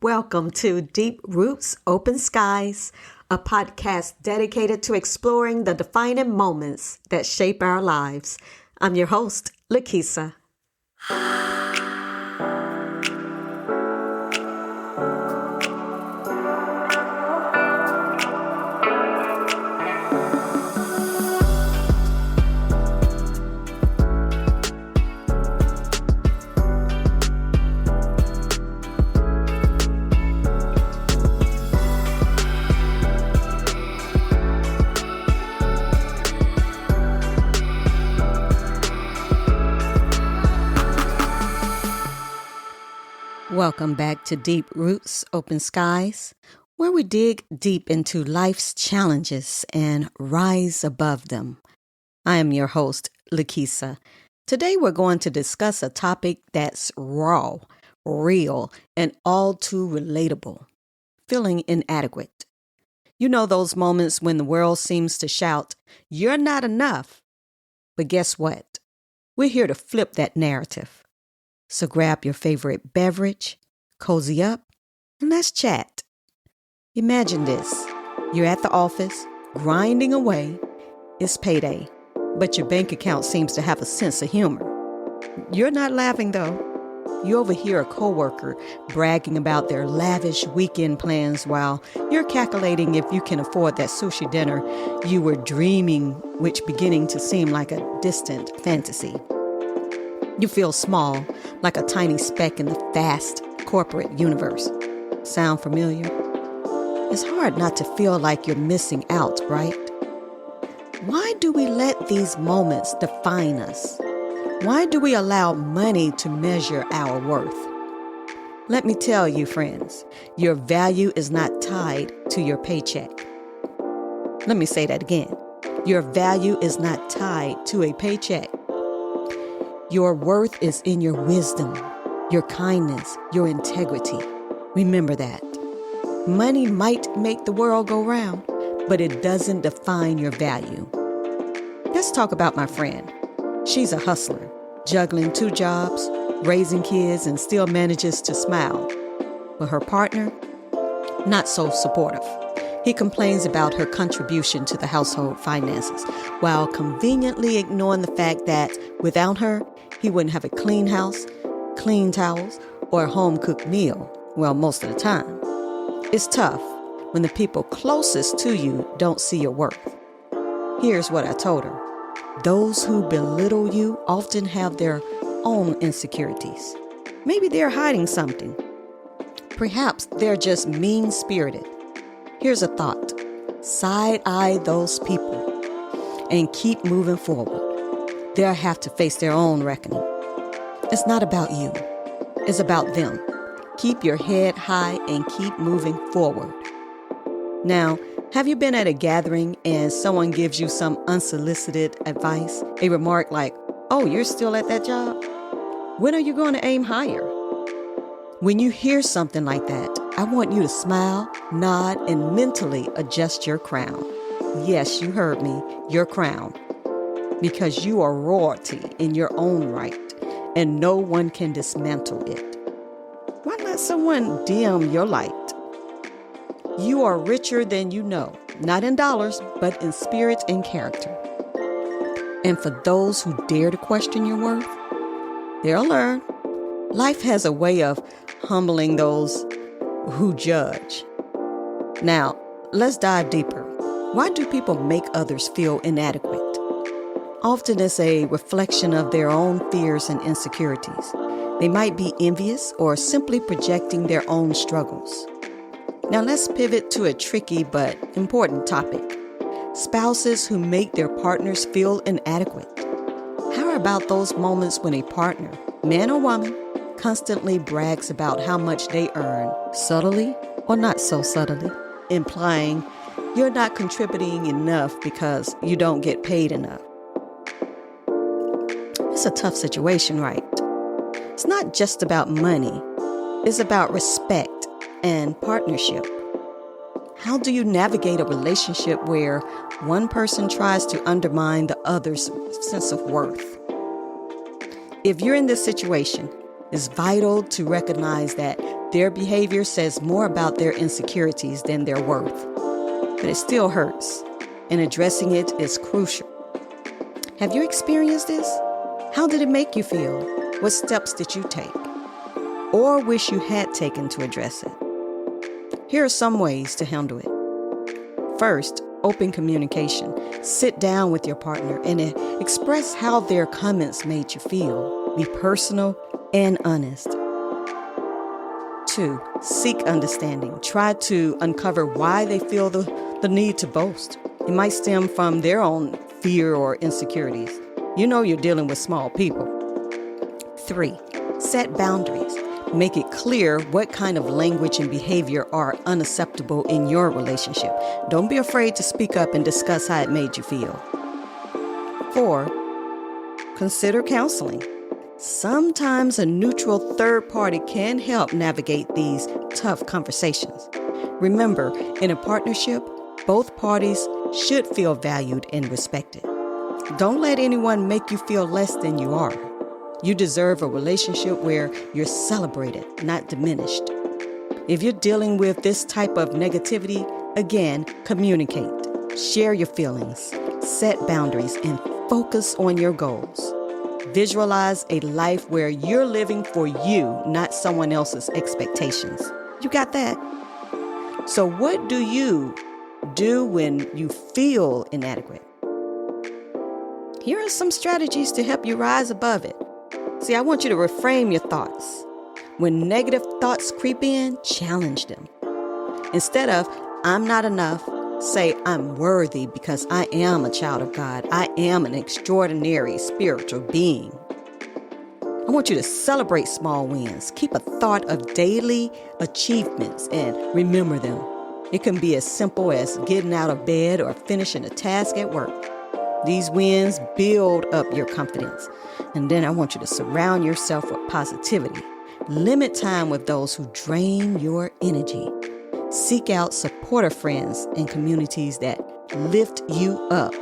Welcome to Deep Roots, Open Skies, a podcast dedicated to exploring the defining moments that shape our lives. I'm your host, Lakisa. Welcome back to Deep Roots, Open Skies, where we dig deep into life's challenges and rise above them. I am your host, Lakisa. Today we're going to discuss a topic that's raw, real, and all too relatable: feeling inadequate. You know those moments when the world seems to shout, "You're not enough." But guess what? We're here to flip that narrative. So grab your favorite beverage, cozy up, and let's chat. Imagine this. You're at the office, grinding away. It's payday, but your bank account seems to have a sense of humor. You're not laughing, though. You overhear a coworker bragging about their lavish weekend plans while you're calculating if you can afford that sushi dinner you were dreaming, which beginning to seem like a distant fantasy. You feel small, like a tiny speck in the vast corporate universe. Sound familiar? It's hard not to feel like you're missing out, right? Why do we let these moments define us? Why do we allow money to measure our worth? Let me tell you, friends, your value is not tied to your paycheck. Let me say that again. Your value is not tied to a paycheck. Your worth is in your wisdom, your kindness, your integrity. Remember that. Money might make the world go round, but it doesn't define your value. Let's talk about my friend. She's a hustler, juggling 2 jobs, raising kids, and still manages to smile. But her partner, not so supportive. He complains about her contribution to the household finances, while conveniently ignoring the fact that without her, he wouldn't have a clean house, clean towels, or a home-cooked meal, well, most of the time. It's tough when the people closest to you don't see your worth. Here's what I told her. Those who belittle you often have their own insecurities. Maybe they're hiding something. Perhaps they're just mean-spirited. Here's a thought. Side-eye those people and keep moving forward. They'll have to face their own reckoning. It's not about you. It's about them. Keep your head high and keep moving forward. Now, have you been at a gathering and someone gives you some unsolicited advice? A remark like, "Oh, you're still at that job? When are you going to aim higher?" When you hear something like that, I want you to smile, nod, and mentally adjust your crown. Yes, you heard me, your crown. Because you are royalty in your own right, and no one can dismantle it. Why let someone dim your light? You are richer than you know, not in dollars, but in spirit and character. And for those who dare to question your worth, they'll learn. Life has a way of humbling those who judge. Now, let's dive deeper. Why do people make others feel inadequate? Often it's a reflection of their own fears and insecurities. They might be envious or simply projecting their own struggles. Now let's pivot to a tricky but important topic. Spouses who make their partners feel inadequate. How about those moments when a partner, man or woman, constantly brags about how much they earn, subtly or not so subtly, implying you're not contributing enough because you don't get paid enough? It's a tough situation, right? It's not just about money. It's about respect and partnership. How do you navigate a relationship where one person tries to undermine the other's sense of worth? If you're in this situation, It's vital to recognize that their behavior says more about their insecurities than their worth. But it still hurts, and addressing it is crucial. Have you experienced this? How did it make you feel? What steps did you take? Or wish you had taken to address it? Here are some ways to handle it. First, open communication. Sit down with your partner and express how their comments made you feel. Be personal and honest. 2, seek understanding. Try to uncover why they feel the need to boast. It might stem from their own fear or insecurities. You know you're dealing with small people. 3, set boundaries. Make it clear what kind of language and behavior are unacceptable in your relationship. Don't be afraid to speak up and discuss how it made you feel. 4, consider counseling. Sometimes a neutral third party can help navigate these tough conversations. Remember, in a partnership, both parties should feel valued and respected. Don't let anyone make you feel less than you are. You deserve a relationship where you're celebrated, not diminished. If you're dealing with this type of negativity, again, communicate. Share your feelings, set boundaries, and focus on your goals. Visualize a life where you're living for you, not someone else's expectations. You got that? So what do you do when you feel inadequate? Here are some strategies to help you rise above it. See, I want you to reframe your thoughts. When negative thoughts creep in, challenge them. Instead of, I'm not enough, say, I'm worthy because I am a child of God. I am an extraordinary spiritual being. I want you to celebrate small wins. Keep a thought of daily achievements and remember them. It can be as simple as getting out of bed or finishing a task at work. These wins build up your confidence. And then I want you to surround yourself with positivity. Limit time with those who drain your energy. Seek out supportive friends and communities that lift you up.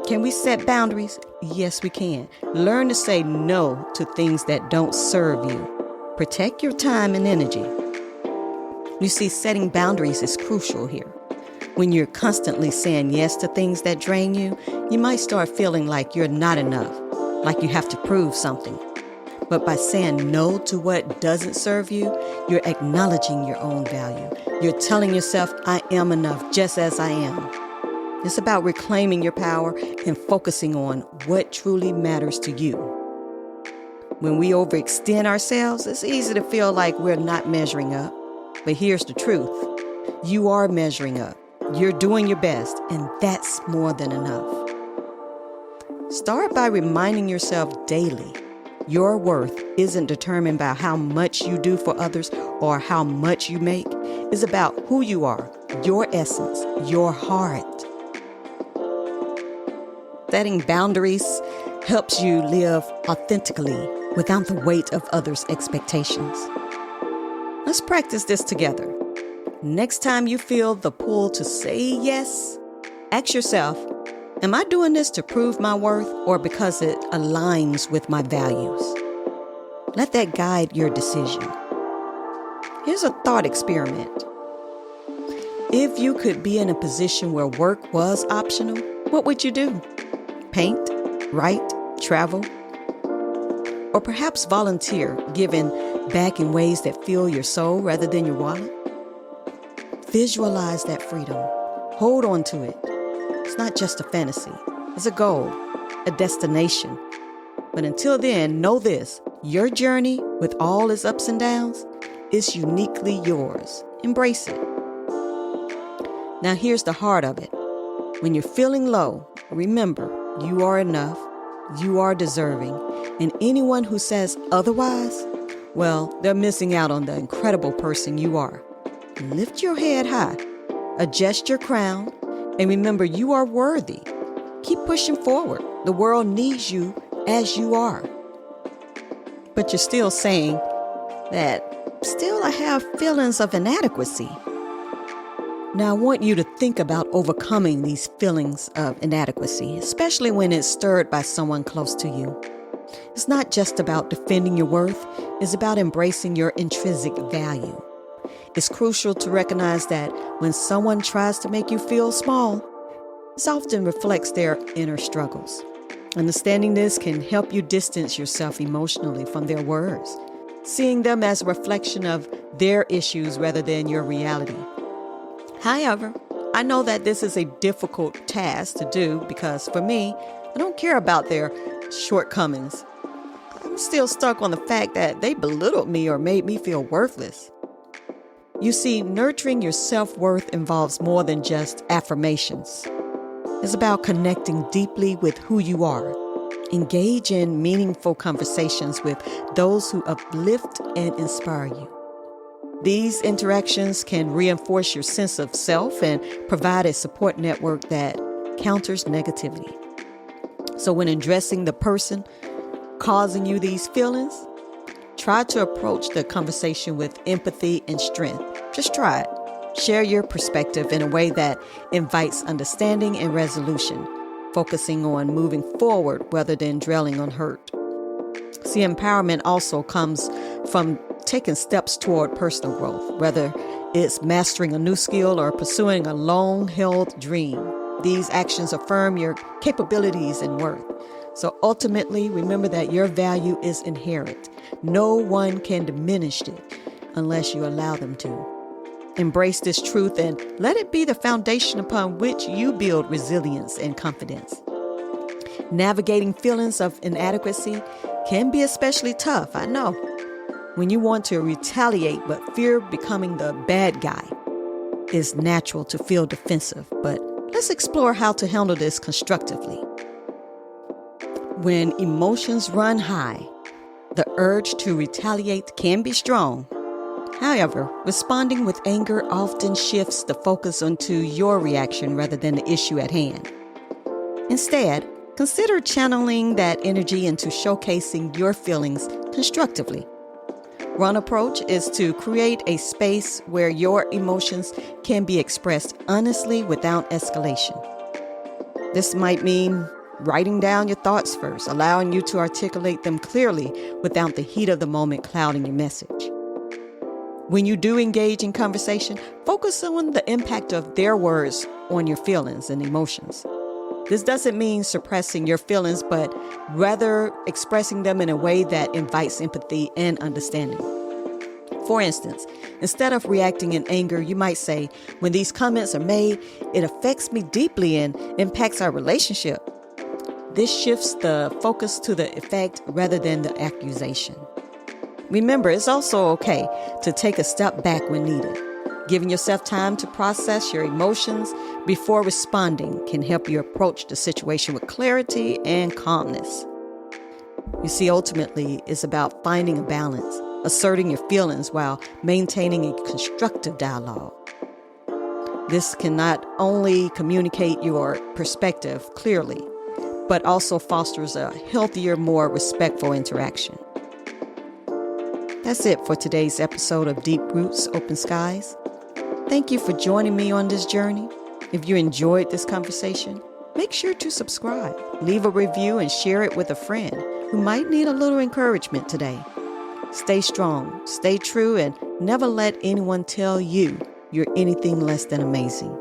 Can we set boundaries? Yes, we can. Learn to say no to things that don't serve you. Protect your time and energy. You see, setting boundaries is crucial here. When you're constantly saying yes to things that drain you, you might start feeling like you're not enough, like you have to prove something. But by saying no to what doesn't serve you, you're acknowledging your own value. You're telling yourself, I am enough just as I am. It's about reclaiming your power and focusing on what truly matters to you. When we overextend ourselves, it's easy to feel like we're not measuring up. But here's the truth. You are measuring up. You're doing your best, and that's more than enough. Start by reminding yourself daily, your worth isn't determined by how much you do for others or how much you make. It's about who you are, your essence, your heart. Setting boundaries helps you live authentically without the weight of others' expectations. Let's practice this together. Next time you feel the pull to say yes, ask yourself, am I doing this to prove my worth or because it aligns with my values? Let that guide your decision. Here's a thought experiment. If you could be in a position where work was optional, what would you do? Paint, write, travel, or perhaps volunteer, giving back in ways that fill your soul rather than your wallet? Visualize that freedom. Hold on to it. It's not just a fantasy. It's a goal, a destination. But until then, know this. Your journey, with all its ups and downs, is uniquely yours. Embrace it. Now here's the heart of it. When you're feeling low, remember, you are enough, you are deserving, and anyone who says otherwise, well, they're missing out on the incredible person you are. Lift your head high, adjust your crown, and remember you are worthy. Keep pushing forward. The world needs you as you are. But you're still saying that, still I have feelings of inadequacy. Now I want you to think about overcoming these feelings of inadequacy, especially when it's stirred by someone close to you. It's not just about defending your worth, it's about embracing your intrinsic value. It's crucial to recognize that when someone tries to make you feel small, this often reflects their inner struggles. Understanding this can help you distance yourself emotionally from their words, seeing them as a reflection of their issues rather than your reality. However, I know that this is a difficult task to do because for me, I don't care about their shortcomings. I'm still stuck on the fact that they belittled me or made me feel worthless. You see, nurturing your self-worth involves more than just affirmations. It's about connecting deeply with who you are. Engage in meaningful conversations with those who uplift and inspire you. These interactions can reinforce your sense of self and provide a support network that counters negativity. So when addressing the person causing you these feelings, try to approach the conversation with empathy and strength. Just try it. Share your perspective in a way that invites understanding and resolution, focusing on moving forward rather than dwelling on hurt. See, empowerment also comes from taking steps toward personal growth, whether it's mastering a new skill or pursuing a long-held dream. These actions affirm your capabilities and worth. So ultimately, remember that your value is inherent. No one can diminish it unless you allow them to. Embrace this truth and let it be the foundation upon which you build resilience and confidence. Navigating feelings of inadequacy can be especially tough, I know. When you want to retaliate but fear becoming the bad guy, it's natural to feel defensive, but let's explore how to handle this constructively. When emotions run high, the urge to retaliate can be strong. However, responding with anger often shifts the focus onto your reaction rather than the issue at hand. Instead, consider channeling that energy into showcasing your feelings constructively. One approach is to create a space where your emotions can be expressed honestly without escalation. This might mean writing down your thoughts first, allowing you to articulate them clearly without the heat of the moment clouding your message. When you do engage in conversation, focus on the impact of their words on your feelings and emotions. This doesn't mean suppressing your feelings, but rather expressing them in a way that invites empathy and understanding. For instance, instead of reacting in anger, you might say, when these comments are made, it affects me deeply and impacts our relationship. This shifts the focus to the effect rather than the accusation. Remember, it's also okay to take a step back when needed. Giving yourself time to process your emotions before responding can help you approach the situation with clarity and calmness. You see, ultimately, it's about finding a balance, asserting your feelings while maintaining a constructive dialogue. This can not only communicate your perspective clearly, but also fosters a healthier, more respectful interaction. That's it for today's episode of Deep Roots, Open Skies. Thank you for joining me on this journey. If you enjoyed this conversation, make sure to subscribe, leave a review, and share it with a friend who might need a little encouragement today. Stay strong, stay true, and never let anyone tell you you're anything less than amazing.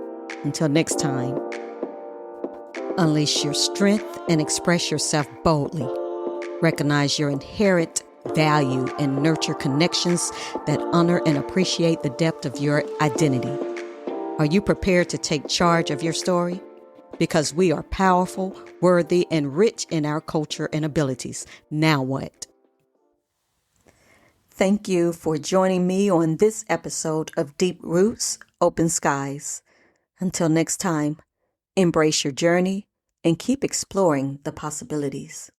Until next time, unleash your strength and express yourself boldly. Recognize your inherent value and nurture connections that honor and appreciate the depth of your identity. Are you prepared to take charge of your story? Because we are powerful, worthy, and rich in our culture and abilities. Now what? Thank you for joining me on this episode of Deep Roots, Open Skies. Until next time, embrace your journey and keep exploring the possibilities.